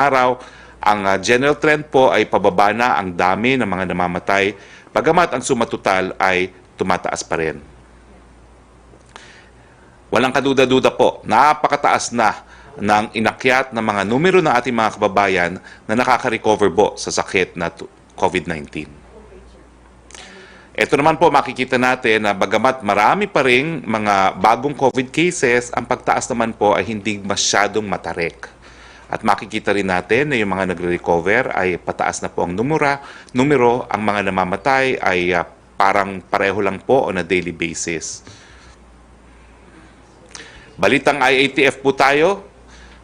araw, ang general trend po ay pababa na ang dami ng mga namamatay, bagamat ang sumatotal ay tumataas pa rin. Walang kaduda-duda po, napakataas na ng inakyat ng mga numero ng ating mga kababayan na nakaka-recover po sa sakit na COVID-19. Ito naman po makikita natin na bagamat marami pa ring mga bagong COVID cases, ang pagtaas naman po ay hindi masyadong matarik. At makikita rin natin na yung mga nagre-recover ay pataas na po ang numero, ang mga namamatay ay parang pareho lang po on a daily basis. Balitang IATF po tayo,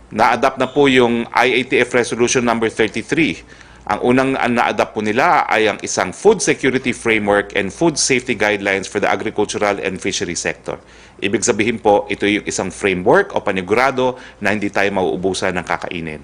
na-adapt na po yung IATF Resolution number 33. Ang unang na-adapt po nila ay ang isang Food Security Framework and Food Safety Guidelines for the Agricultural and Fishery Sector. Ibig sabihin po, ito yung isang framework o panigurado na hindi tayo mauubusan ng kakainin.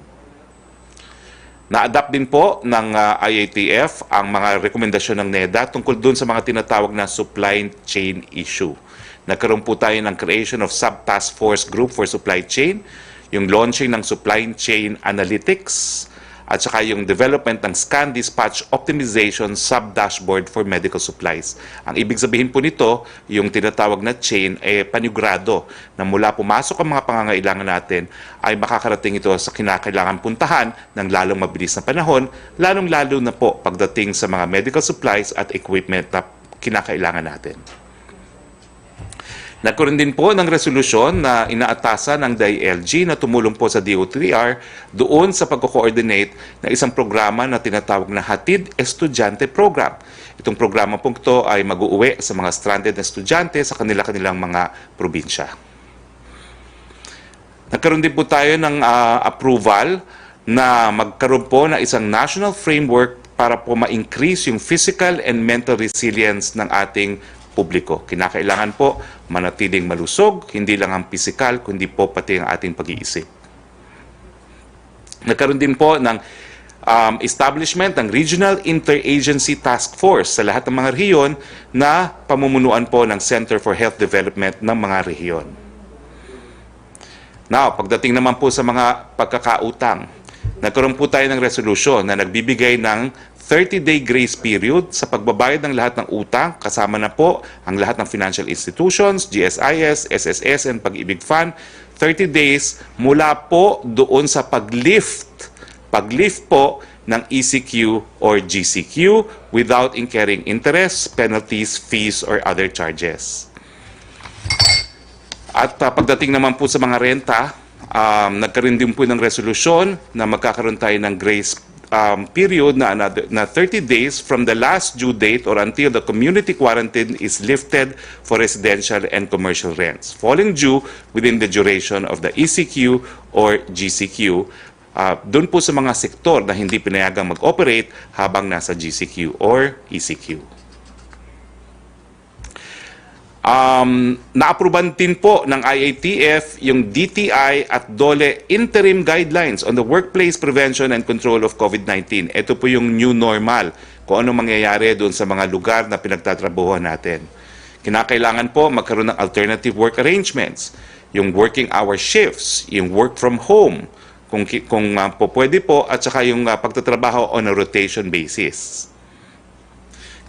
Na-adapt din po ng IATF ang mga rekomendasyon ng NEDA tungkol dun sa mga tinatawag na supply chain issue. Nagkaroon po tayo ng creation of Sub-Task Force Group for Supply Chain, yung launching ng Supply Chain Analytics, at saka yung development ng Scan Dispatch Optimization Sub-Dashboard for Medical Supplies. Ang ibig sabihin po nito, yung tinatawag na chain ay panigurado na mula pumasok ang mga pangangailangan natin ay makakarating ito sa kinakailangan puntahan ng lalong mabilis na panahon, lalong-lalo na po pagdating sa mga medical supplies at equipment na kinakailangan natin. Nagkaroon din po ng resolusyon na inaatasan ng DILG na tumulong po sa DO3R doon sa pagko-coordinate ng isang programa na tinatawag na Hatid Estudyante Program. Itong programa po ito ay mag-uuwi sa mga stranded na estudyante sa kanilang mga probinsya. Nagkaroon din po tayo ng approval na magkaroon po ng isang national framework para po ma-increase yung physical and mental resilience ng ating publiko. Kinakailangan po manatiling malusog, hindi lang ang pisikal, kundi po pati ang ating pag-iisip. Nagkaroon din po ng establishment ng Regional Interagency Task Force sa lahat ng mga rehiyon na pamumunuan po ng Center for Health Development ng mga rehiyon. Now, pagdating naman po sa mga pagkakautang, nagkaroon po tayo ng resolusyon na nagbibigay ng 30-day grace period sa pagbabayad ng lahat ng utang, kasama na po ang lahat ng financial institutions, GSIS, SSS, and Pag-ibig Fund. 30 days mula po doon sa paglift po ng ECQ or GCQ without incurring interest, penalties, fees, or other charges. At pagdating naman po sa mga renta, nagkaroon din po ng resolusyon na magkakaroon tayo ng grace period na 30 days from the last due date or until the community quarantine is lifted for residential and commercial rents, falling due within the duration of the ECQ or GCQ, doon po sa mga sektor na hindi pinayagang mag-operate habang nasa GCQ or ECQ. Naapruban din po ng IATF yung DTI at DOLE interim guidelines on the workplace prevention and control of COVID-19. Ito po yung new normal, kung ano mangyayari doon sa mga lugar na pinagtatrabuhan natin. Kinakailangan po magkaroon ng alternative work arrangements, yung working hour shifts, yung work from home, kung po pwede po, at saka yung pagtatrabaho on a rotation basis.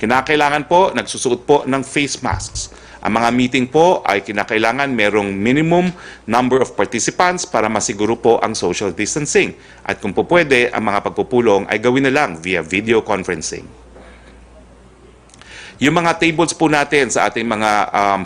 Kinakailangan po, nagsusuot po ng face masks. Ang mga meeting po ay kinakailangan merong minimum number of participants para masiguro po ang social distancing. At kung po pwede, ang mga pagpupulong ay gawin na lang via video conferencing. Yung mga tables po natin sa ating mga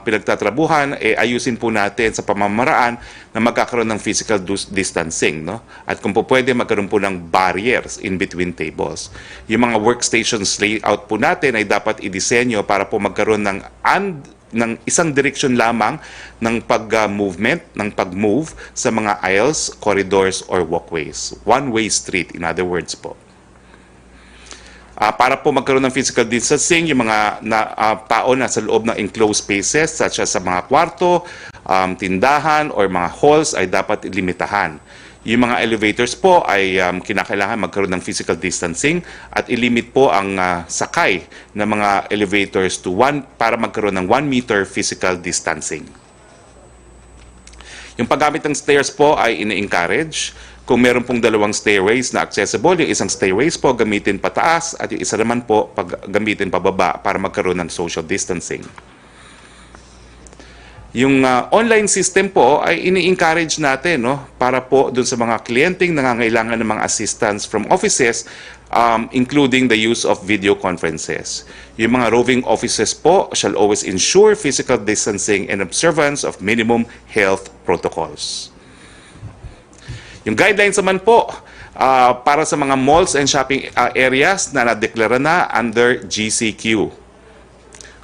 pinagtatrabuhan, ayusin po natin sa pamamaraan na magkakaroon ng physical distancing. No? At kung po pwede, magkaroon po ng barriers in between tables. Yung mga workstations layout po natin ay dapat i-disenyo para po magkaroon ng isang direksyon lamang ng pag-movement, ng pag-move sa mga aisles, corridors, or walkways. One-way street, in other words po. Para po magkaroon ng physical distancing, yung mga tao na sa loob ng enclosed spaces, such as sa mga kwarto, tindahan, or mga halls, ay dapat ilimitahan. Yung mga elevators po ay kinakailangan magkaroon ng physical distancing at ilimit po ang sakay ng mga elevators to para magkaroon ng 1 meter physical distancing. Yung paggamit ng stairs po ay ini-encourage. Kung meron pong dalawang stairways na accessible, yung isang stairways po gamitin pataas at yung isa naman po gamitin pababa para magkaroon ng social distancing. Yung online system po ay ini-encourage natin, no, para po dun sa mga kliyenteng nangangailangan ng mga assistance from offices, including the use of video conferences. Yung mga roving offices po shall always ensure physical distancing and observance of minimum health protocols. Yung guidelines naman po para sa mga malls and shopping areas na nadeklara na under GCQ.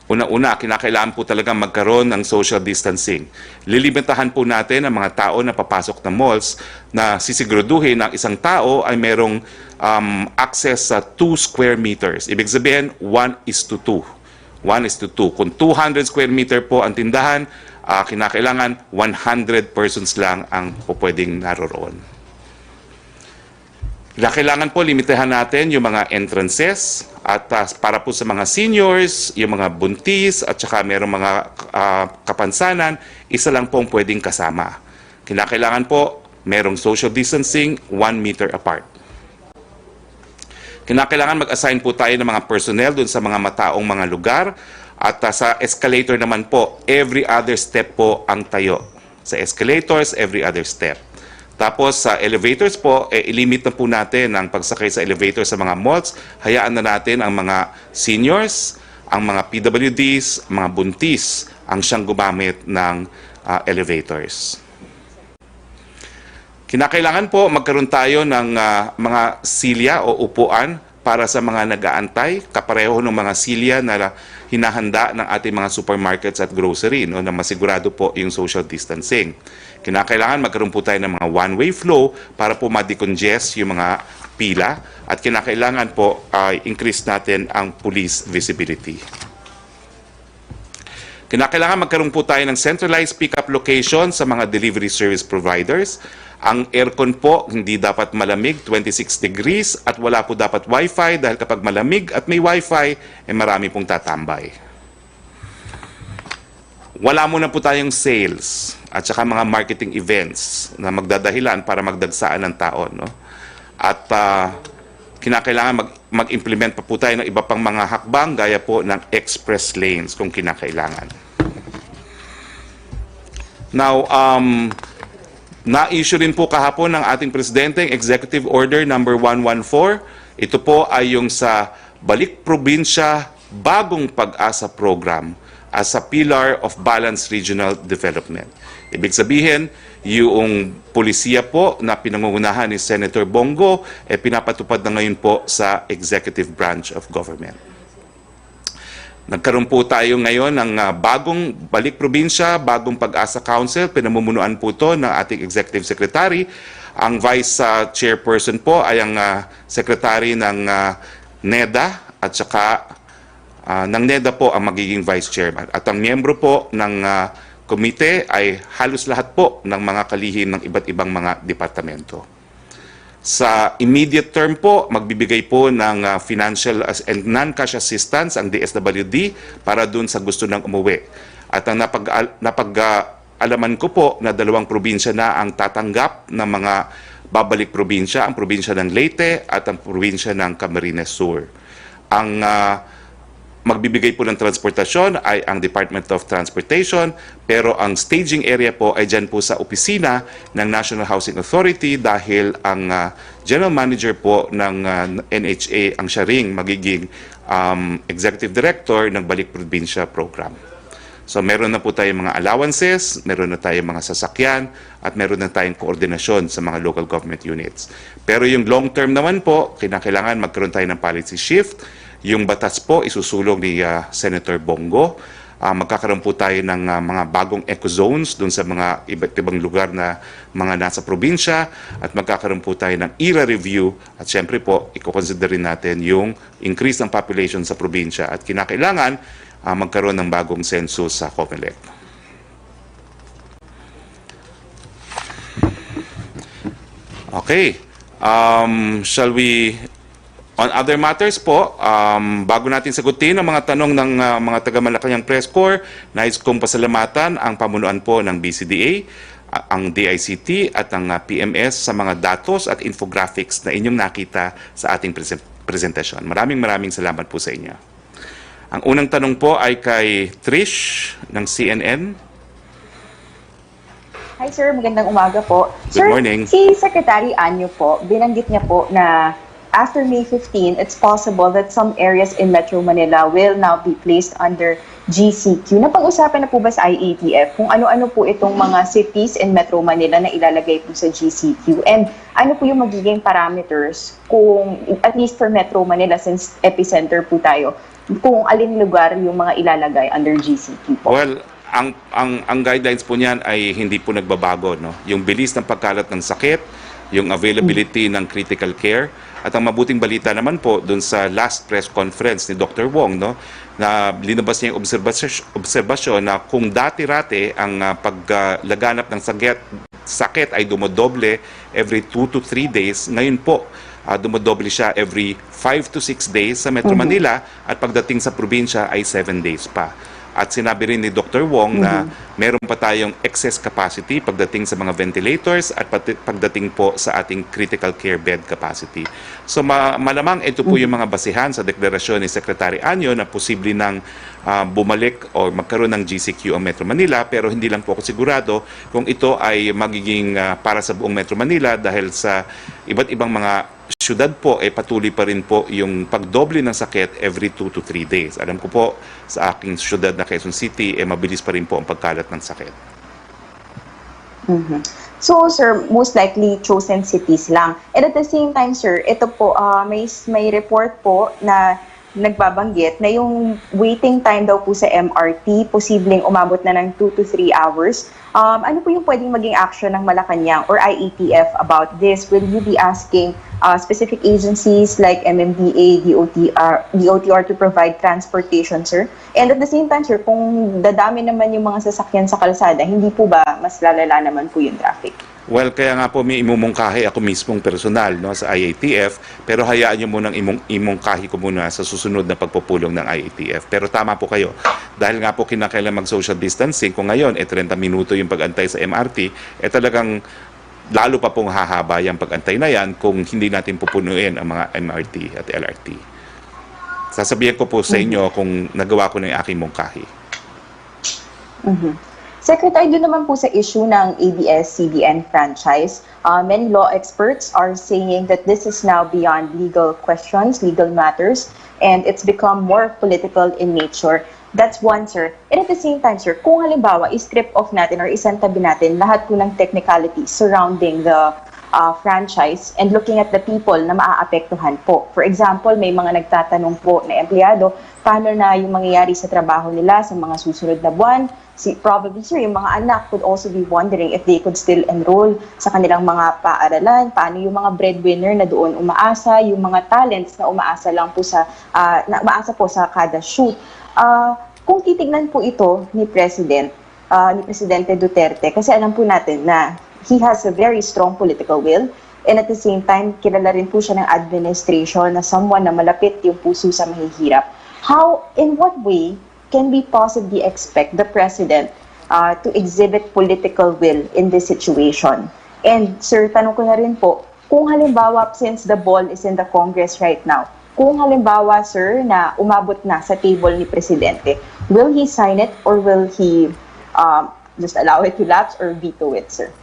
Una-una, kinakailangan po talaga magkaroon ng social distancing. Lilimitahan po natin ang mga tao na papasok ng malls na sisiguraduhin na isang tao ay merong access sa 2 square meters. Ibig sabihin, 1:2. 1:2. Kung 200 square meter po ang tindahan, kinakailangan 100 persons lang ang pwedeng naroroon. Kailangan po limitahan natin yung mga entrances at para po sa mga seniors, yung mga buntis at saka mayroong mga kapansanan, isa lang pong pwedeng kasama. Kinakailangan po mayroong social distancing 1 meter apart. Kinakailangan mag-assign po tayo ng mga personnel dun sa mga mataong mga lugar at sa escalator naman po, every other step po ang tayo. Sa escalators, every other step. Tapos sa elevators po, ilimit na po natin ang pagsakay sa elevator sa mga malls. Hayaan na natin ang mga seniors, ang mga PWDs, mga buntis ang siyang gumamit ng elevators. Kinakailangan po magkaroon tayo ng mga silya o upuan para sa mga nag-aantay, kapareho ng mga silya na hinahanda ng ating mga supermarkets at grocery, no, na masigurado po yung social distancing. Kinakailangan magkaroon po tayo ng mga one-way flow para po ma-decongest yung mga pila at kinakailangan po increase natin ang police visibility. Kinakailangan magkaroon po tayo ng centralized pick-up location sa mga delivery service providers. Ang aircon po hindi dapat malamig, 26 degrees, at wala po dapat wifi dahil kapag malamig at may wifi, marami pong tatambay. Wala muna po tayong sales at saka mga marketing events na magdadahilan para magdagsaan ng tao, no? At kinakailangan mag-implement pa po tayo ng iba pang mga hakbang gaya po ng express lanes kung kinakailangan. Now, na-issue rin po kahapon ng ating Presidente ang Executive Order number 114. Ito po ay yung sa Balik Probinsya Bagong Pag-asa Program as a pillar of balanced regional development. Ibig sabihin, yung polisiya po na pinangungunahan ni Senator Bongo, pinapatupad na ngayon po sa executive branch of government. Nagkaroon po tayo ngayon ng bagong Balik Probinsya, Bagong Pag-asa Council. Pinamumunuan po ito ng ating Executive Secretary. Ang Vice Chairperson po ay ang Secretary ng NEDA at saka ng NEDA po ang magiging Vice Chairman. At ang miyembro po ng komite ay halos lahat po ng mga kalihim ng iba't ibang mga departamento. Sa immediate term po, magbibigay po ng financial and non-cash assistance ang DSWD para dun sa gusto ng umuwi. At ang napag-alaman ko po na 2 probinsya na ang tatanggap ng mga babalik probinsya, ang probinsya ng Leyte at ang probinsya ng Camarines Sur. Ang magbibigay po ng transportasyon ay ang Department of Transportation, pero ang staging area po ay dyan po sa opisina ng National Housing Authority dahil ang General Manager po ng NHA ang siya ring magiging Executive Director ng Balik Probinsya Program. So meron na po tayong mga allowances, meron na tayong mga sasakyan, at meron na tayong koordinasyon sa mga local government units. Pero yung long term naman po, kinakailangan magkaroon tayo ng policy shift. Yung batas po isusulong ni Senator Bongo. Magkakaroon po tayo ng mga bagong eco-zones dun sa mga iba't ibang lugar na mga nasa probinsya at magkakaroon po tayo ng ERA review at syempre po i-consider rin natin yung increase ng population sa probinsya at kinakailangan magkaroon ng bagong census sa COMELEC. Okay. Shall we... On other matters po, bago natin sagutin ang mga tanong ng mga taga-Malacanang Press Corps, nais kong pasalamatan ang pamunuan po ng BCDA, ang DICT at ang PMS sa mga datos at infographics na inyong nakita sa ating presentasyon. Maraming salamat po sa inyo. Ang unang tanong po ay kay Trish ng CNN. Hi sir, magandang umaga po. Good morning. Si Secretary Anyo po, binanggit niya po na after May 15, it's possible that some areas in Metro Manila will now be placed under GCQ. Napag-usapan na po ba sa IATF kung ano-ano po itong mga cities in Metro Manila na ilalagay po sa GCQ? And ano po yung magiging parameters kung, at least for Metro Manila, since epicenter po tayo, kung alin lugar yung mga ilalagay under GCQ po? Well, ang guidelines po niyan ay hindi po nagbabago, no? Yung bilis ng pagkalat ng sakit, yung availability ng critical care, at ang mabuting balita naman po doon sa last press conference ni Dr. Wong, no, na linabas niya yung obserbasyon na kung dati-rate ang paglaganap ng sakit ay dumodoble every 2 to 3 days, ngayon po dumodoble siya every 5 to 6 days sa Metro Manila, at pagdating sa probinsya ay 7 days pa. At sinabi rin ni Dr. Wong na meron pa tayong excess capacity pagdating sa mga ventilators at pagdating po sa ating critical care bed capacity. So malamang ito po yung mga basihan sa deklarasyon ni Secretary Anyo na posible nang bumalik o magkaroon ng GCQ ang Metro Manila, pero hindi lang po ako sigurado kung ito ay magiging para sa buong Metro Manila dahil sa iba't ibang mga syudad po patuloy pa rin po yung pagdoble ng sakit every 2 to 3 days. Alam ko po sa aking syudad na Quezon City, mabilis pa rin po ang pagkalat ng sakit. So, sir, most likely chosen cities lang. And at the same time, sir, ito po, may report po na nagbabanggit na yung waiting time daw po sa MRT, posibleng umabot na ng 2 to 3 hours. Ano po yung pwedeng maging action ng Malacanang or IATF about this? Will you be asking specific agencies like MMDA, DOTR to provide transportation, sir? And at the same time, sir, kung dadami naman yung mga sasakyan sa kalsada, hindi po ba mas lalala naman po yung traffic? Well, kaya nga po may imumungkahi ako mismong personal, no, sa IATF, pero hayaan nyo munang imungkahi ko muna sa susunod na pagpupulong ng IATF. Pero tama po kayo, dahil nga po kinakailangan mag-social distancing, kung ngayon 30 minuto yung pag-antay sa MRT, talagang lalo pa pong hahaba yung pag-antay na yan kung hindi natin pupunuin ang mga MRT at LRT. Sasabihin ko po sa inyo kung nagawa ko na yung aking mungkahi. Secretary, doon naman po sa issue ng ABS-CBN franchise, many law experts are saying that this is now beyond legal questions, legal matters, and it's become more political in nature. That's one, sir. And at the same time, sir, kung halimbawa, i-strip off natin or isantabi natin lahat po ng technicalities surrounding the franchise and looking at the people na maaapektuhan po. For example, may mga nagtatanong po na empleyado, paano na yung mangyayari sa trabaho nila sa mga susunod na buwan? Probably, sir, yung mga anak could also be wondering if they could still enroll sa kanilang mga paaralan. Paano yung mga breadwinner na doon umaasa, yung mga talents na umaasa lang po sa umaasa po sa kada shoot. Kung titignan po ito ni Presidente Duterte, kasi alam po natin na he has a very strong political will, and at the same time, kilala rin po siya ng administration na someone na malapit yung puso sa mahihirap. In what way can we possibly expect the President to exhibit political will in this situation? And sir, tanong ko na rin po, kung halimbawa, since the ball is in the Congress right now, kung halimbawa, sir, na umabot na sa table ni Presidente, will he sign it or will he just allow it to lapse or veto it, sir?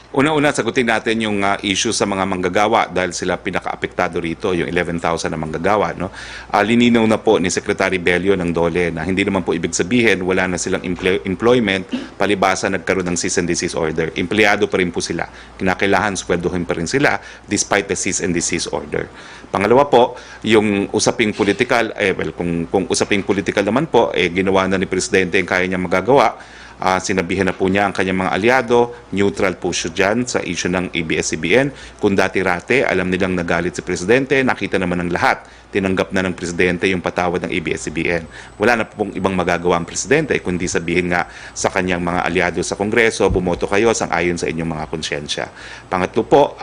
Una-una, sagutin natin yung issue sa mga manggagawa dahil sila pinaka-apektado rito, yung 11,000 na manggagawa. No? Lininaw na po ni Secretary Bello ng DOLE na hindi naman po ibig sabihin wala na silang employment, palibasa nagkaroon ng cease and desist order. Empleyado pa rin po sila. Kinakailangan sweldohin pa rin sila despite the cease and desist order. Pangalawa po, yung usaping politikal, kung usaping politikal naman po, ginawa na ni Presidente yung kaya niya magagawa. Sinabihan na po niya ang kanyang mga aliado, neutral po siya dyan sa issue ng ABS-CBN. Kung dati-rate, alam nilang nagalit si Presidente, nakita naman ng lahat, tinanggap na ng Presidente yung patawad ng ABS-CBN. Wala na pong ibang magagawa ang Presidente, kundi sabihin nga sa kanyang mga aliado sa Kongreso, bumoto kayo sang-ayon sa inyong mga konsyensya. Pangatlo po,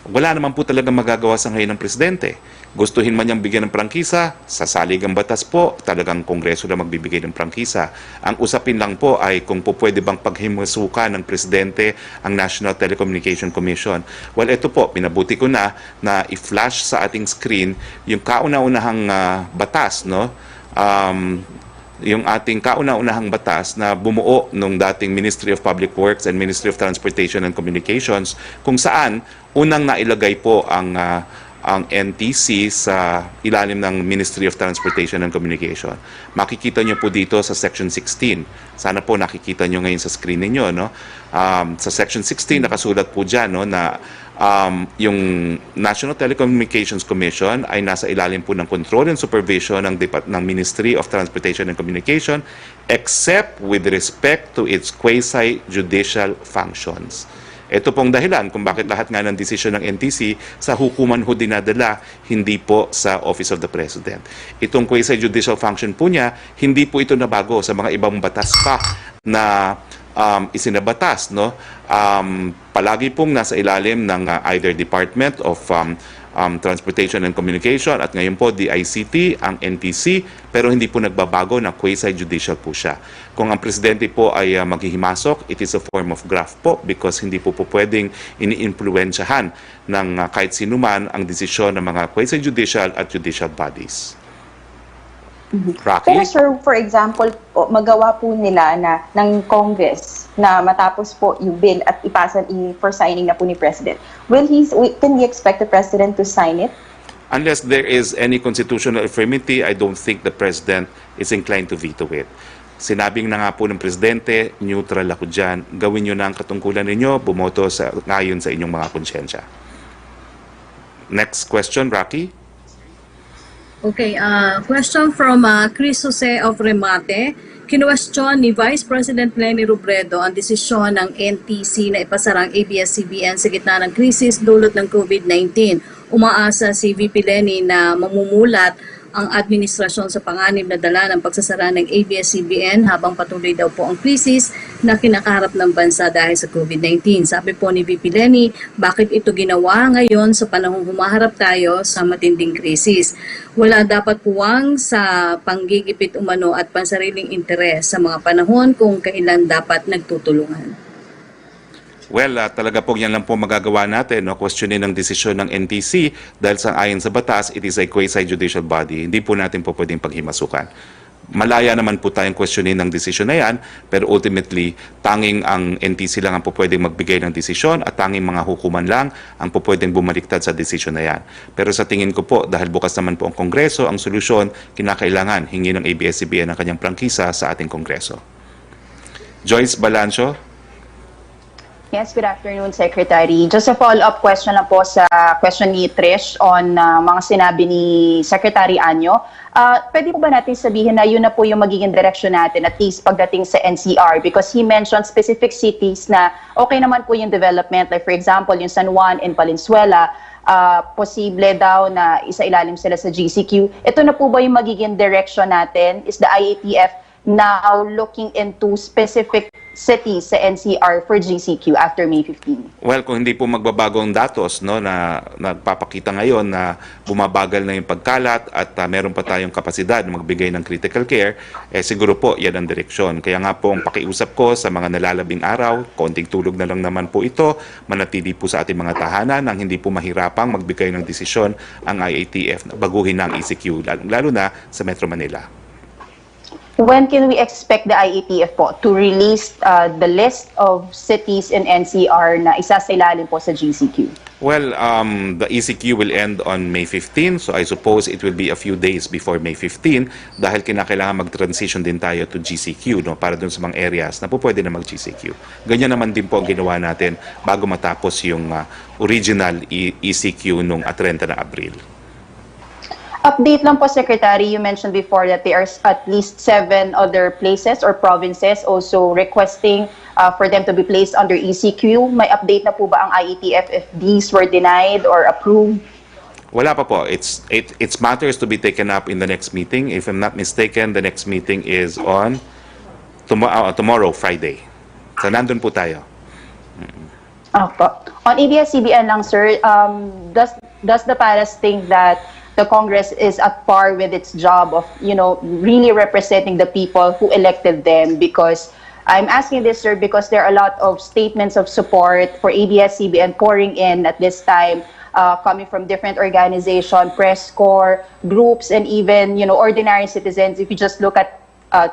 Wala naman po talaga magagawa sa ngayon ng presidente. Gustuhin man niyang bigyan ng prangkisa, sasalig ang batas po, talagang kongreso na magbibigay ng prangkisa. Ang usapin lang po ay kung po pwede bang paghimasukan ng presidente ang National Telecommunication Commission. Well, ito po, pinabuti ko na i-flash sa ating screen yung kauna-unahang batas, no? Yung ating kauna-unahang batas na bumuo nung dating Ministry of Public Works and Ministry of Transportation and Communications, kung saan unang nailagay po ang NTC sa ilalim ng Ministry of Transportation and Communication. Makikita nyo po dito sa Section 16. Sana po nakikita nyo ngayon sa screen ninyo. No? Sa Section 16, nakasulat po dyan no, na yung National Telecommunications Commission ay nasa ilalim po ng control and supervision ng Ministry of Transportation and Communication except with respect to its quasi-judicial functions. Ito pong dahilan kung bakit lahat nga ng desisyon ng NTC sa hukuman ho dinadala, hindi po sa Office of the President. Itong quasi-judicial function po niya, hindi po ito nabago sa mga ibang batas pa na isinabatas. No? Palagi pong nasa ilalim ng either Department of Transportation and Communication at ngayon po DICT, ang NTC, pero hindi po nagbabago na quasi-judicial po siya. Kung ang presidente po ay maghihimasok, it is a form of graft po because hindi po pwedeng ini-influensyahan ng kahit sinuman ang desisyon ng mga quasi-judicial at judicial bodies. Roque? Pero sir, for example, magawa po nila na ng Congress na matapos po yung bill at ipasa for signing na po ni President. Can we expect the President to sign it? Unless there is any constitutional infirmity, I don't think the President is inclined to veto it. Sinabing na nga po ng Presidente, neutral ako dyan. Gawin nyo na ang katungkulan ninyo, bumoto ngayon sa inyong mga konsyensya. Next question, Roque? Okay, question from Chris Jose of Remate. Kinwestiyon ni Vice President Leni Robredo ang desisyon ng NTC na ipasara ang ABS-CBN sa gitna ng krisis dulot ng COVID-19. Umaasa si VP Leni na mamumulat ang administrasyon sa panganib na dala ng pagsasara ng ABS-CBN habang patuloy daw po ang krisis na kinakaharap ng bansa dahil sa COVID-19. Sabi po ni VP Leni, bakit ito ginawa ngayon sa panahong humaharap tayo sa matinding krisis? Wala dapat puwang sa panggigipit umano at pansariling interes sa mga panahon kung kailan dapat nagtutulungan. Well, talaga po yan lang po magagawa natin, no? Questionin ang desisyon ng NTC dahil sa ayon sa batas, it is a quasi-judicial body. Hindi po natin po pwedeng paghimasukan. Malaya naman po tayong questionin ang desisyon na yan, pero ultimately, tanging ang NTC lang ang po pwedeng magbigay ng desisyon at tanging mga hukuman lang ang po pwedeng bumaliktad sa desisyon na yan. Pero sa tingin ko po, dahil bukas naman po ang Kongreso, ang solusyon, kinakailangan hingi ng ABS-CBN ang kanyang prangkisa sa ating Kongreso. Joyce Balancho? Yes, good afternoon, Secretary. Just a follow-up question lang po sa question ni Trish on mga sinabi ni Secretary Anyo. Pwede po ba natin sabihin na yun na po yung magiging direction natin, at least pagdating sa NCR? Because he mentioned specific cities na okay naman po yung development. Like for example, yung San Juan and Valenzuela, posible daw na isa-ilalim sila sa GCQ. Ito na po ba yung magiging direction natin? Is the IATF now looking into specific cities sa NCR for GCQ after May 15? Well, kung hindi po magbabago ang datos, no, na nagpapakita ngayon na bumabagal na yung pagkalat at meron pa tayong kapasidad na magbigay ng critical care, siguro po yan ang direksyon. Kaya nga po ang pakiusap ko sa mga nalalabing araw, konting tulog na lang naman po ito, manatili po sa ating mga tahanan nang hindi po mahirapang magbigay ng desisyon ang IATF na baguhin na ang ECQ, lalo na sa Metro Manila. When can we expect the IATF po to release the list of cities in NCR na isa sa ilalim po sa GCQ? Well, the ECQ will end on May 15, so I suppose it will be a few days before May 15 dahil kinakailangan mag-transition din tayo to GCQ, no, para dun sa mga areas na po pwede na mag-GCQ. Ganyan naman din po ang ginawa natin bago matapos yung original ECQ nung 30 na Abril. Update lang po, Secretary. You mentioned before that there are at least 7 other places or provinces also requesting for them to be placed under ECQ. May update na po ba ang IATF if these were denied or approved? Wala pa po. It's matters to be taken up in the next meeting. If I'm not mistaken, the next meeting is on tomorrow, Friday. So nandun po tayo. On ABS-CBN lang, sir, does the Paras think that the Congress is at par with its job of, really representing the people who elected them? Because I'm asking this, sir, because there are a lot of statements of support for ABS-CBN pouring in at this time, coming from different organizations, press corps, groups, and even, ordinary citizens. If you just look at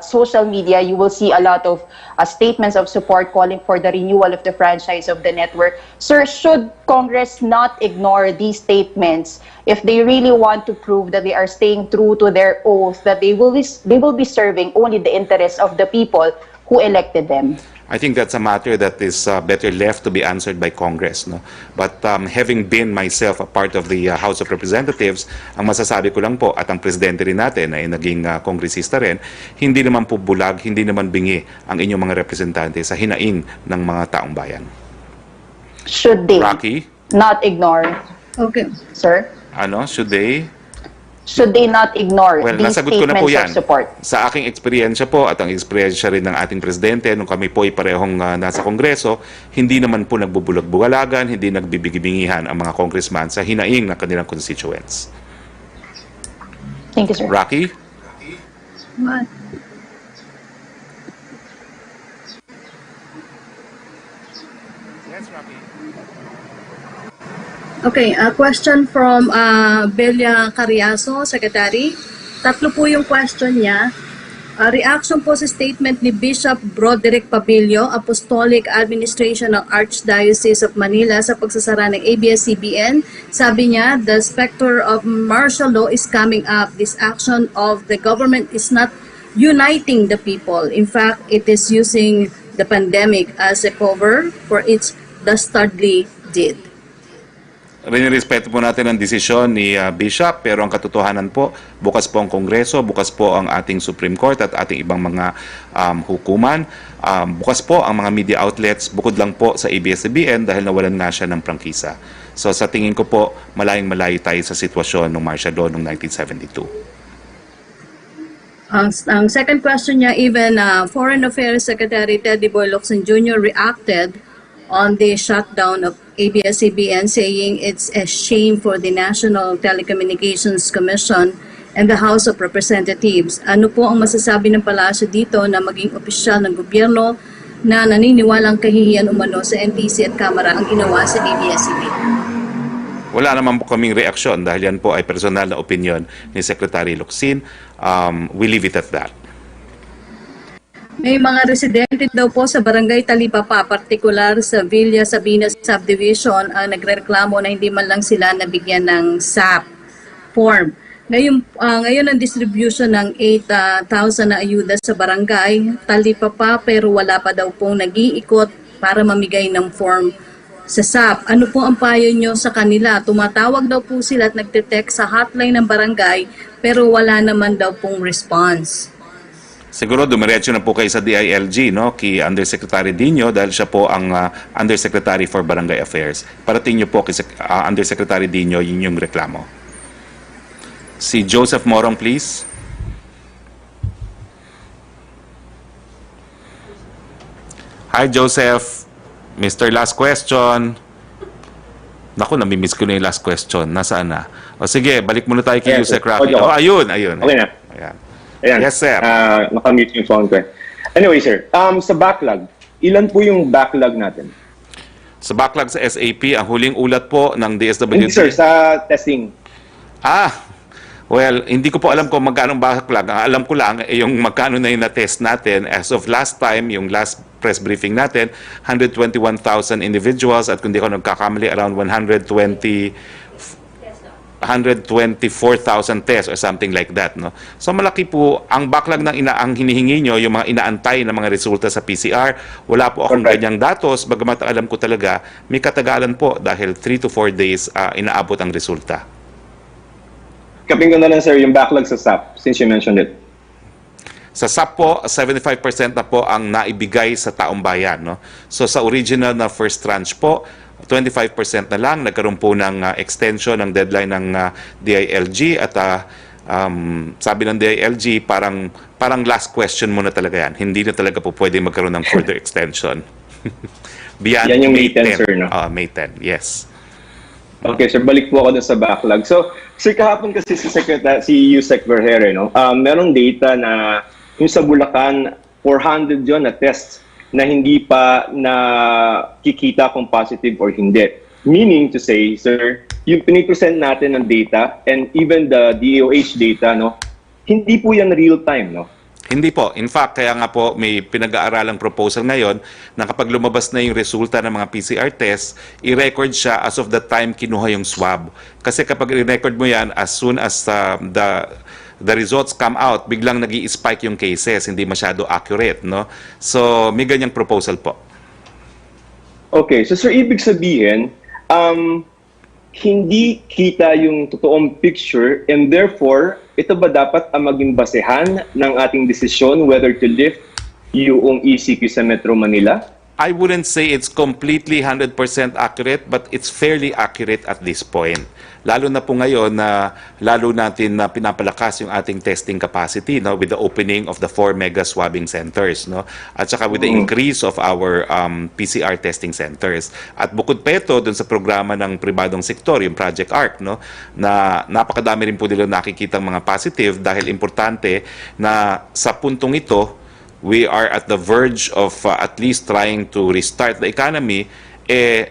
social media, you will see a lot of statements of support calling for the renewal of the franchise of the network. Sir, should Congress not ignore these statements if they really want to prove that they are staying true to their oath, that they will be serving only the interests of the people who elected them? I think that's a matter that is better left to be answered by Congress. No? But having been myself a part of the House of Representatives, ang masasabi ko lang po, at ang presidente rin natin ay naging kongresista rin, hindi naman po bulag, hindi naman bingi ang inyong mga representante sa hinaing ng mga taong bayan. Should they Rocky? not ignore? Okay. Sir? Should they? Should they not ignore Well, these nasagot ko na po statements yan. of support? Sa aking eksperyensya po at ang eksperyensya rin ng ating presidente nung kami po ay parehong nasa Kongreso, hindi naman po nagbubulag-bugalagan, hindi nagbibigibingihan ang mga congressman sa hinaing ng kanilang constituents. Thank you, sir. Rocky? What? Yes, Rocky. Okay, a question from Belia Cariaso, Secretary. Tatlo po yung question niya. Reaction po sa statement ni Bishop Broderick Pabilio, Apostolic Administration ng Archdiocese of Manila sa pagsasara ng ABS-CBN. Sabi niya, the specter of martial law is coming up. This action of the government is not uniting the people. In fact, it is using the pandemic as a cover for its dastardly deed. Respeto po natin ang desisyon ni Bishop, pero ang katotohanan po, bukas po ang Kongreso, bukas po ang ating Supreme Court at ating ibang mga hukuman. Bukas po ang mga media outlets, bukod lang po sa ABS-CBN dahil nawalan nga siya ng prangkisa. So sa tingin ko po, malayong-malayo tayo sa sitwasyon ng martial law noong 1972. Ang second question niya, even Foreign Affairs Secretary Teddy Boy Locsin Jr. reacted on the shutdown of ABS-CBN, saying it's a shame for the National Telecommunications Commission and the House of Representatives. Ano po ang masasabi ng palasyo dito na maging opisyal ng gobyerno na naniniwalang kahihiyan umano sa NTC at Kamara ang ginawa sa ABS-CBN? Wala naman po kaming reaksyon dahil yan po ay personal na opinion ni Secretary Locsin. We leave it at that. May mga residente daw po sa Barangay Talipapa, partikular sa Villa Sabina Subdivision, ang nagrereklamo na hindi man lang sila nabigyan ng SAP form. Ngayon ang distribution ng 8,000 na ayuda sa barangay Talipapa, pero wala pa daw pong nag-iikot para mamigay ng form sa SAP. Ano po ang payo nyo sa kanila? Tumatawag daw po sila at nagte-text sa hotline ng barangay, pero wala naman daw pong response. Siguro dumiretso na po kayo sa DILG, no, kay Undersecretary Dino, dahil siya po ang Undersecretary for Barangay Affairs. Parating niyo po kay Undersecretary Dino yun yung reklamo. Si Joseph Morong, please. Hi, Joseph. Mr. Last question. Naku, namimiss ko na yung last question. Nasaan na? O sige, balik muna tayo kay Yusek Rocky. Oh, ayun. Okay na. Ayan. Ayan. Yes, sir. Nakamute yung phone ko. Anyway, sir, sa backlog, ilan po yung backlog natin? Sa backlog sa SAP, ang huling ulat po ng DSWD. Hindi, sir, sa testing. Well, hindi ko po alam kung magkano backlog. Ang alam ko lang, yung magkano na yung na-test natin. As of last time, yung last press briefing natin, 121,000 individuals at kung di ko nagkakamali, around 124,000 tests or something like that, no? So malaki po ang backlog ng ang hinihingi nyo, yung mga inaantay na mga resulta sa PCR. Wala po akong ganyang datos, bagamat alam ko talaga may katagalan po dahil 3 to 4 days inaabot ang resulta. Kaping ko na lang, sir, yung backlog sa SAP, since you mentioned it. Sa SAP po, 75% na po ang naibigay sa taong bayan, no? So sa original na first tranche po, 25% na lang, nagkaroon po ng extension ng deadline ng DILG at sabi ng DILG, parang last question muna talaga yan. Hindi na talaga po pwede magkaroon ng further extension. Beyond Yan yung May May 10, sir, no? May 10, yes. Okay, sir, balik po ako dun sa backlog. So, sir, kahapon kasi si Yusek Vergere, no? Merong data na yung sa Bulacan, 400 yun na tests na hindi pa na kikita kung positive or hindi. Meaning to say, sir, yung pinipresent natin ng data and even the DOH data, no? Hindi po yan real time, no? Hindi po. In fact, kaya nga po may pinag-aaralang proposal ngayon na kapag lumabas na yung resulta ng mga PCR test, i-record siya as of the time kinuha yung swab. Kasi kapag i-record mo yan, as soon as the results come out, biglang nag-i-spike yung cases, hindi masyado accurate, no? So, may ganyang proposal po. Okay, so sir, ibig sabihin, hindi kita yung totoong picture and therefore, ito ba dapat ang maging basehan ng ating desisyon whether to lift yung ECQ sa Metro Manila? I wouldn't say it's completely 100% accurate, but it's fairly accurate at this point. Lalo na po ngayon na lalo natin na pinapalakas yung ating testing capacity, no, with the opening of the 4 mega swabbing centers, no, at saka with the increase of our PCR testing centers. At bukod pa ito dun sa programa ng pribadong sektor, yung Project ARC, no, na napakadami rin po nila nakikitang mga positive dahil importante na sa puntong ito we are at the verge of at least trying to restart the economy,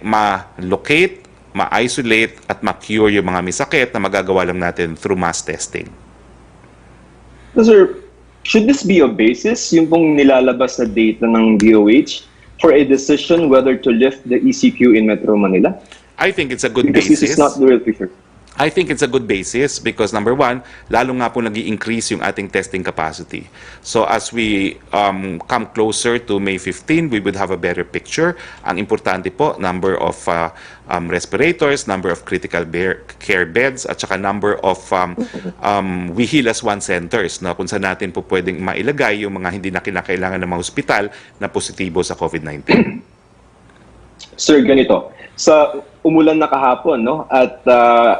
ma-locate, ma-isolate at ma-cure yung mga may sakit na magagawa lang natin through mass testing. So, sir, should this be a basis, yung pong nilalabas na data ng DOH, for a decision whether to lift the ECQ in Metro Manila? I think it's a good Because basis. this is not the real picture. I think it's a good basis because number one, lalo nga po nag-i-increase yung ating testing capacity. So as we come closer to May 15, we would have a better picture. Ang importante po, number of respirators, number of critical care beds, at saka number of We Heal as One centers na kung saan natin po pwedeng mailagay yung mga hindi na kinakailangan ng mga ospital na positibo sa COVID-19. Sir, ganito. Sa umulan na kahapon, no? At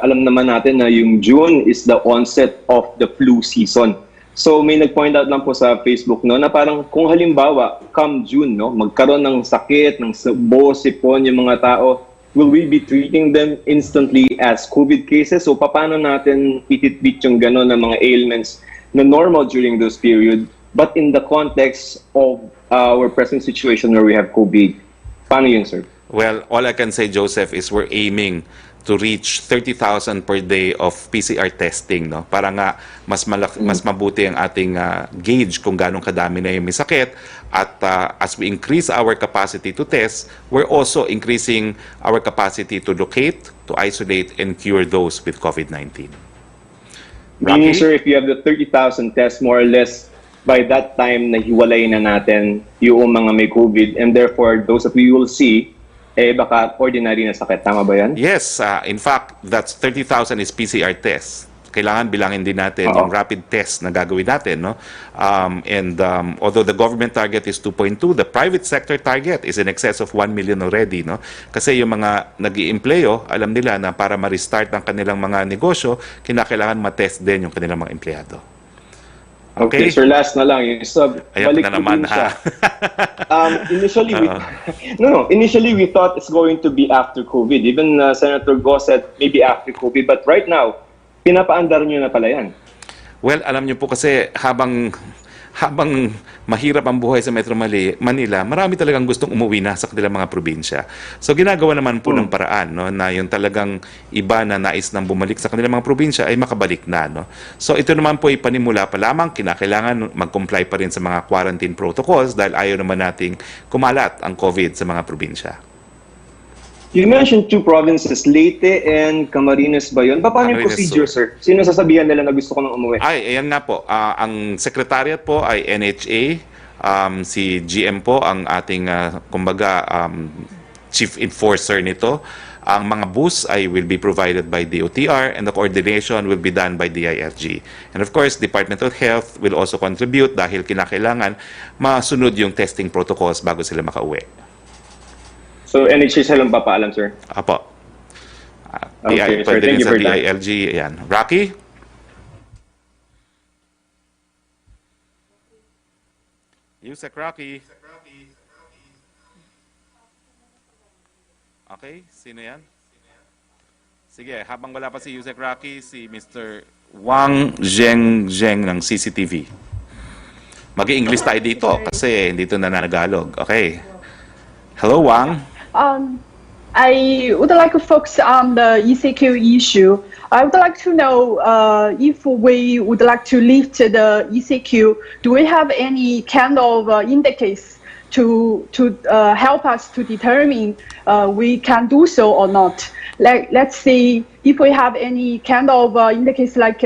alam naman natin na yung June is the onset of the flu season. So may nag-point out lang po sa Facebook, no, na parang kung halimbawa come June, no, magkaroon ng sakit, ng sabo, sipon yung mga tao, will we be treating them instantly as COVID cases? So paano natin ititreat yung gano'n ng mga ailments na normal during those period, but in the context of our present situation where we have COVID? Paano yun, sir? Well, all I can say, Joseph, is we're aiming to reach 30,000 per day of PCR testing, no? Para nga mas mabuti ang ating gauge kung gaano kadami na yung may sakit. At as we increase our capacity to test, we're also increasing our capacity to locate, to isolate, and cure those with COVID-19. Meaning, sir, if you have the 30,000 tests, more or less, by that time, nahiwalay na natin yung mga may COVID, and therefore, those that we will see, baka ordinary na sakit. Tama ba yan? Yes. In fact, that's 30,000 is PCR tests. Kailangan bilangin din natin yung rapid test na gagawin natin, no? Although the government target is 2.2, the private sector target is in excess of 1 million already, no? Kasi yung mga nag-i-empleyo, alam nila na para ma-restart ang kanilang mga negosyo, kinakailangan ma-test din yung kanilang mga empleyado. Okay, sir, last na lang. Yung sub, ayan balik na naman, din siya. Initially, we thought it's going to be after COVID. Even Senator Go said maybe after COVID. But right now, pinapaandar nyo na pala yan. Well, alam nyo po kasi habang mahirap ang buhay sa Metro Manila, marami talagang gustong umuwi na sa kanilang mga probinsya. So ginagawa naman po ng paraan, no, na yung talagang iba na nais nang bumalik sa kanilang mga probinsya ay makabalik na, no. So ito naman po ay panimula pa lamang, kinakailangan mag-comply pa rin sa mga quarantine protocols dahil ayaw naman nating kumalat ang COVID sa mga probinsya. You mentioned 2 provinces, Leyte and Camarines ba yun? Paano yung procedure, sir? Sino sasabihan nila na gusto ko nang umuwi? Ay, ayan nga po. Ang secretariat po ay NHA. Si GM po ang ating, chief enforcer nito. Ang mga bus ay will be provided by DOTR and the coordination will be done by DIRG. And of course, Department of Health will also contribute dahil kinakailangan masunod yung testing protocols bago sila makauwi. So, NHA silang papaalam, sir? Apo. Okay, sir. Thank you for that. DILG, ayan. Rocky? Yusek Rocky. Okay, sino yan? Sige, habang wala pa si Yusek Rocky, si Mr. Wang Zheng ng CCTV. Mag-i-English tayo dito kasi dito na nanagalog. Okay. Hello, Wang. I would like to focus on the ECQ issue. I would like to know if we would like to lift the ECQ, do we have any kind of indicators to help us to determine we can do so or not? Like, let's see if we have any kind of indicators like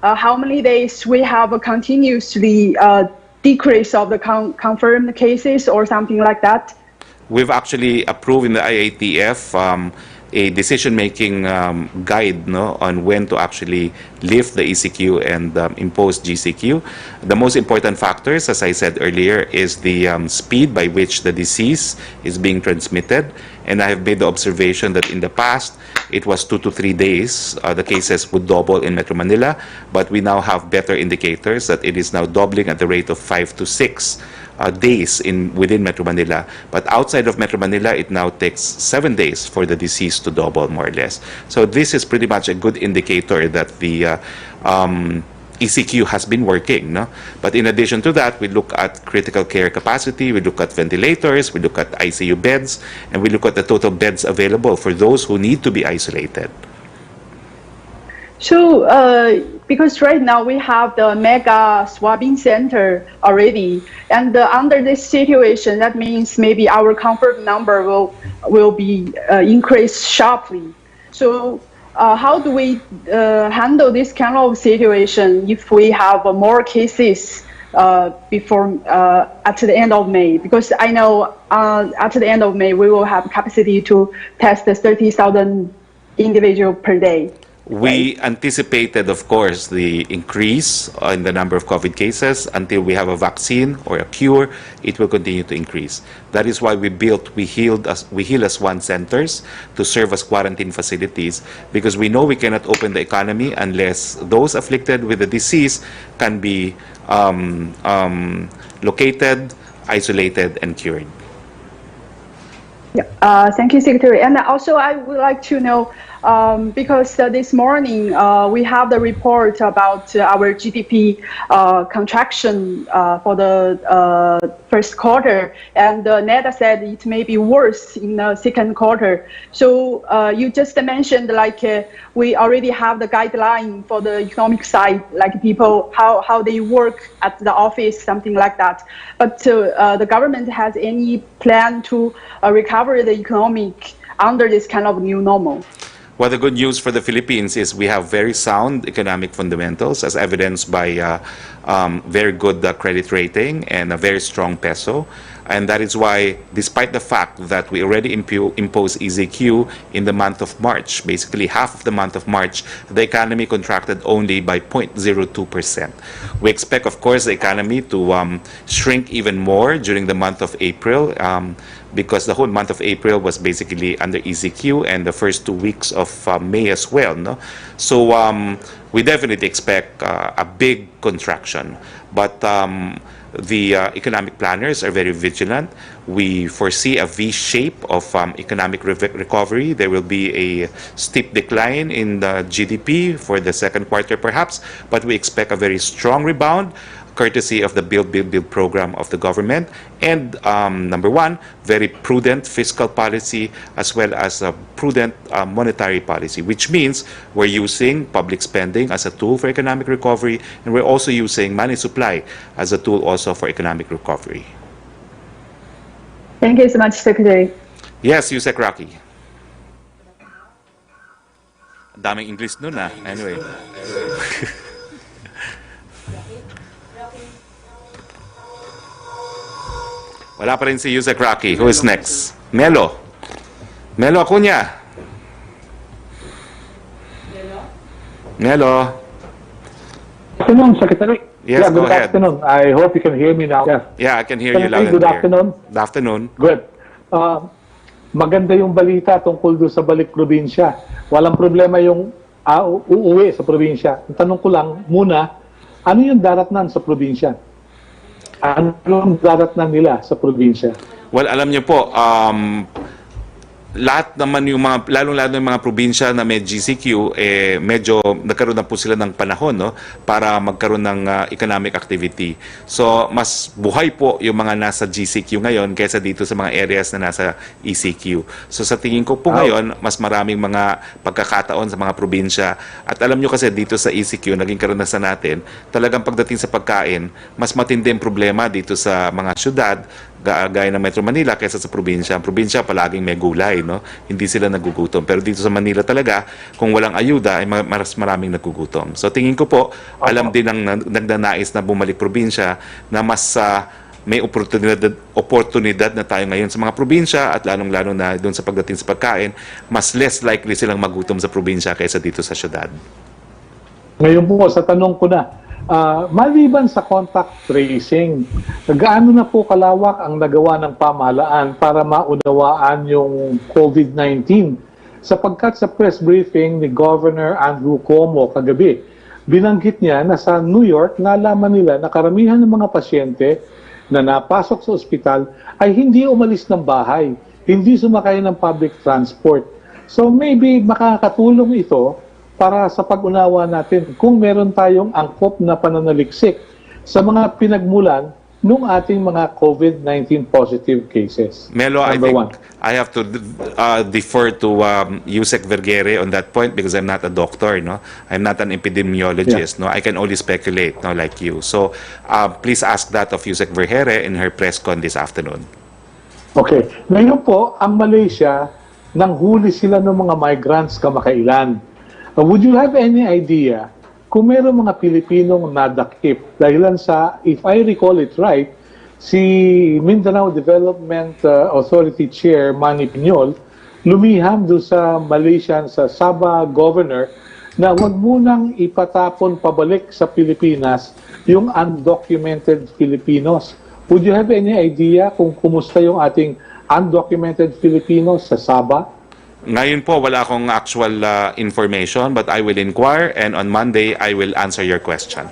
how many days we have a continuously decrease of the confirmed cases or something like that. We've actually approved in the IATF a decision-making guide, no, on when to actually lift the ECQ and impose GCQ. The most important factors, as I said earlier, is the speed by which the disease is being transmitted. And I have made the observation that in the past, it was 2 to 3 days. The cases would double in Metro Manila, but we now have better indicators that it is now doubling at the rate of 5 to 6 days within Metro Manila. But outside of Metro Manila, it now takes 7 days for the disease to double, more or less. So this is pretty much a good indicator that the ECQ has been working. No? But in addition to that, we look at critical care capacity, we look at ventilators, we look at ICU beds, and we look at the total beds available for those who need to be isolated. So, because right now we have the mega swabbing center already, and under this situation, that means maybe our confirmed number will be increased sharply. So, how do we handle this kind of situation if we have more cases before at the end of May? Because I know at the end of May we will have capacity to test 30,000 individuals per day. We anticipated, of course, the increase in the number of COVID cases. Until we have a vaccine or a cure, it will continue to increase. That is why we Heal as One centers to serve as quarantine facilities, because we know we cannot open the economy unless those afflicted with the disease can be located, isolated, and cured. Yeah. Thank you, Secretary. And also, I would like to know, because this morning we have the report about our GDP contraction for the first quarter, and NEDA said it may be worse in the second quarter. So you just mentioned like we already have the guideline for the economic side, like people how they work at the office, something like that. But the government has any plan to recover the economic under this kind of new normal? Well, the good news for the Philippines is we have very sound economic fundamentals, as evidenced by very good credit rating and a very strong peso. And that is why, despite the fact that we already imposed EZQ in the month of March, basically half of the month of March, the economy contracted only by 0.02%. We expect, of course, the economy to shrink even more during the month of April, because the whole month of April was basically under EZQ, and the first 2 weeks of May as well. No? So we definitely expect a big contraction. But the economic planners are very vigilant. We foresee a V-shape of economic recovery. There will be a steep decline in the GDP for the second quarter perhaps, but we expect a very strong rebound, courtesy of the Build program of the government, and number one, very prudent fiscal policy as well as a prudent monetary policy, which means we're using public spending as a tool for economic recovery, and we're also using money supply as a tool also for economic recovery. Thank you so much, Secretary. Yes, Yusek Rocky. Daming English nun ah. Anyway. Wala pa rin si Yusek Rocky. Who is next? Melo. Melo Acuña. Melo. Good afternoon, Secretary. Yes, go good ahead. afternoon. I hope you can hear me now. Yeah, I can hear you loud and Good clear. afternoon. Good afternoon. Good. Maganda yung balita tungkol doon sa balik probinsya. Walang problema yung uuwi sa probinsya. Ang tanong ko lang muna, ano yung daratnan sa probinsya? Ano yung daratnan nila sa probinsya? Well, alam niyo po, lahat naman yung mga, lalong-lalo yung mga probinsya na may GCQ, medyo nagkaroon na po sila ng panahon, no, para magkaroon ng economic activity. So, mas buhay po yung mga nasa GCQ ngayon kaysa dito sa mga areas na nasa ECQ. So, sa tingin ko po ngayon, mas maraming mga pagkakataon sa mga probinsya. At alam nyo kasi dito sa ECQ, naging karanasan natin, talagang pagdating sa pagkain, mas matindi ang problema dito sa mga syudad, gaya ng Metro Manila kaysa sa probinsya. Ang probinsya palaging may gulay, no? Hindi sila nagugutom. Pero dito sa Manila talaga, kung walang ayuda, ay mas maraming nagugutom. So tingin ko po, alam din ng nagnanais na bumalik probinsya na mas may oportunidad na tayo ngayon sa mga probinsya at lalong-lalo na doon sa pagdating sa pagkain, mas less likely silang magutom sa probinsya kaysa dito sa syudad. Ngayon po, sa tanong ko na, maliban sa contact tracing, gaano na po kalawak ang nagawa ng pamahalaan para maunawaan yung COVID-19? Sapagkat sa press briefing ni Governor Andrew Cuomo kagabi, binanggit niya na sa New York, nalaman nila na karamihan ng mga pasyente na napasok sa ospital ay hindi umalis ng bahay, hindi sumakay ng public transport. So maybe makakatulong ito para sa pag-unawa natin kung meron tayong angkop na pananaliksik sa mga pinagmulan ng ating mga COVID-19 positive cases. Melo, I Number think one. I have to defer to Yusek Vergere on that point because I'm not a doctor, no? I'm not an epidemiologist, no? I can only speculate, no, like you. So, please ask that of Yusek Vergere in her press con this afternoon. Okay. Ngayon po, ang Malaysia, nanghuli sila ng mga migrants kamakailan. Would you have any idea kung meron mga Pilipinong nadakip dahilan sa, if I recall it right, si Mindanao Development Authority Chair Manny Piñol lumiham doon sa Malaysian, sa Sabah Governor na huwag munang ipatapon pabalik sa Pilipinas yung undocumented Filipinos. Would you have any idea kung kumusta yung ating undocumented Filipinos sa Sabah? Ngayon po, wala akong actual information, but I will inquire and on Monday, I will answer your question.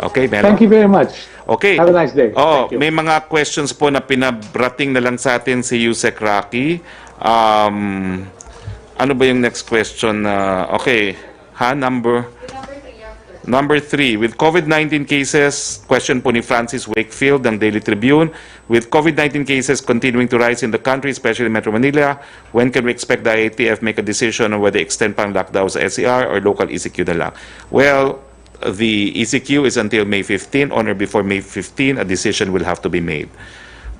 Okay, Melo? Thank you very much. Okay. Have a nice day. Oh, Thank you. may mga questions po na pinabrating na lang sa atin si Yusek Roque. Ano ba yung next question? Okay, Number 3, with COVID-19 cases, question po ni Francis Wakefield ng Daily Tribune, with COVID-19 cases continuing to rise in the country, especially in Metro Manila, when can we expect the IATF make a decision on whether extend pang lockdown sa SCR or local ECQ na lang? Well, the ECQ is until May 15. On or before May 15, a decision will have to be made.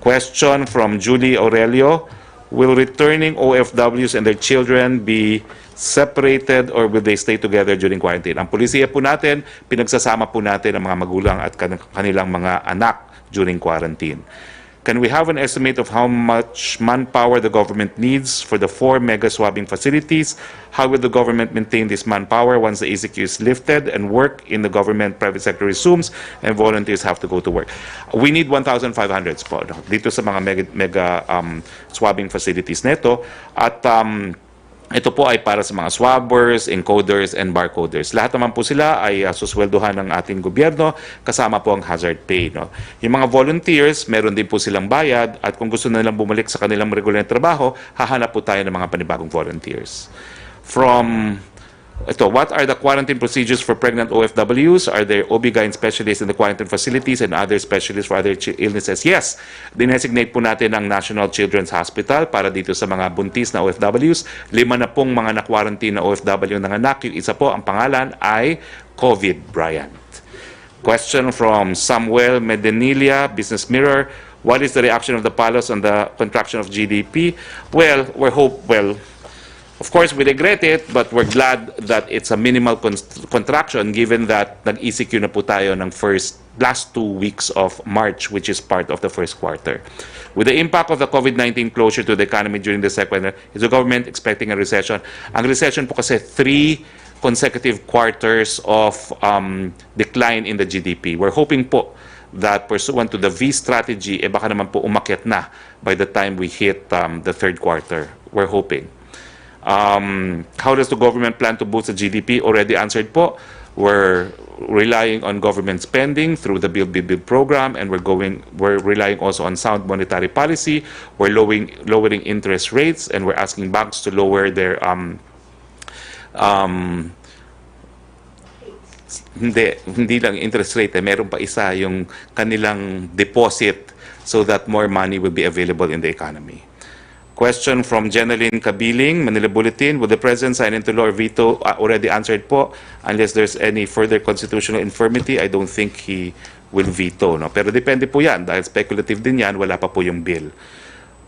Question from Julie Aurelio, will returning OFWs and their children be separated or will they stay together during quarantine? Ang polisiya po natin, pinagsasama po natin ang mga magulang at kanilang mga anak during quarantine. Can we have an estimate of how much manpower the government needs for the 4 mega swabbing facilities? How will the government maintain this manpower once the ECQ is lifted and work in the government-private sector resumes and volunteers have to go to work? We need 1,500 po dito sa mga mega swabbing facilities neto. At ito po ay para sa mga swabbers, encoders, and barcoders. Lahat naman po sila ay susweldohan ng ating gobyerno, kasama po ang hazard pay. No? Yung mga volunteers, meron din po silang bayad, at kung gusto nilang bumalik sa kanilang regular na trabaho, hahanap po tayo ng mga panibagong volunteers. What are the quarantine procedures for pregnant OFWs? Are there OB-GYN specialists in the quarantine facilities and other specialists for other illnesses? Yes, dinesignate po natin ang National Children's Hospital para dito sa mga buntis na OFWs. 5 na pong mga na-quarantine na OFW ng anak. Yung isa po, ang pangalan ay COVID Bryant. Question from Samuel Medenilia, Business Mirror. What is the reaction of the Palos on the contraction of GDP? Well, of course, we regret it, but we're glad that it's a minimal contraction given that nag-ECQ na po tayo ng last 2 weeks of March, which is part of the first quarter. With the impact of the COVID-19 closure to the economy during the second quarter, is the government expecting a recession? Ang recession po kasi 3 consecutive quarters of decline in the GDP. We're hoping po that pursuant to the V strategy, baka naman po umakyat na by the time we hit the third quarter. We're hoping. How does the government plan to boost the GDP? Already answered po. We're relying on government spending through the Build Build program, and we're relying also on sound monetary policy. We're lowering interest rates, and we're asking banks to lower their hindi lang interest rate, meron pa isa, yung kanilang deposit, so that more money will be available in the economy. Question from Jeneline Kabiling, Manila Bulletin. Would the President sign into law or veto? Already answered po. Unless there's any further constitutional infirmity, I don't think he will veto. No? Pero depende po yan. Dahil speculative din yan, wala pa po yung bill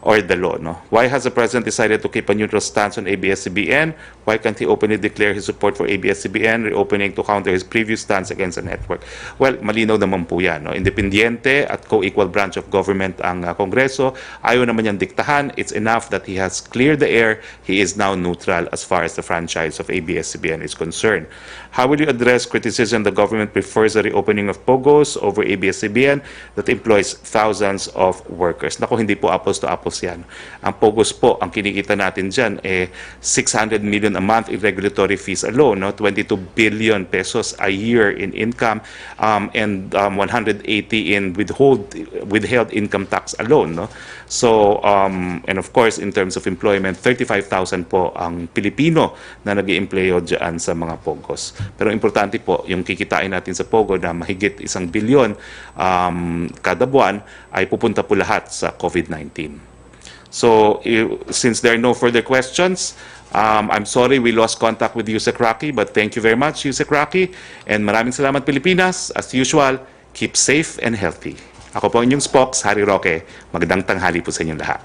or the law. No? Why has the President decided to keep a neutral stance on ABS-CBN? Why can't he openly declare his support for ABS-CBN, reopening to counter his previous stance against the network? Well, malinaw naman po yan. No? Independiente at co-equal branch of government ang Kongreso. Ayaw naman niyang diktahan. It's enough that he has cleared the air. He is now neutral as far as the franchise of ABS-CBN is concerned. How will you address criticism the government prefers the reopening of POGOs over ABS-CBN that employs thousands of workers? Naku, hindi po apples to apples yan. Ang POGOs po, ang kinikita natin dyan, 600 million a month in regulatory fees alone, no? 22 billion pesos a year in income, and 180 in withheld income tax alone. No? So, and of course, in terms of employment, 35,000 po ang Pilipino na nag-i-employo dyan sa mga POGOs. Pero importante po, yung kikitain natin sa POGO na mahigit 1 bilyon kada buwan ay pupunta po lahat sa COVID-19. So, since there are no further questions, I'm sorry we lost contact with Yusek Roque, but thank you very much, Yusek Roque. And maraming salamat, Pilipinas. As usual, keep safe and healthy. Ako po ang inyong Spox, Harry Roque. Magandang tanghali po sa inyong lahat.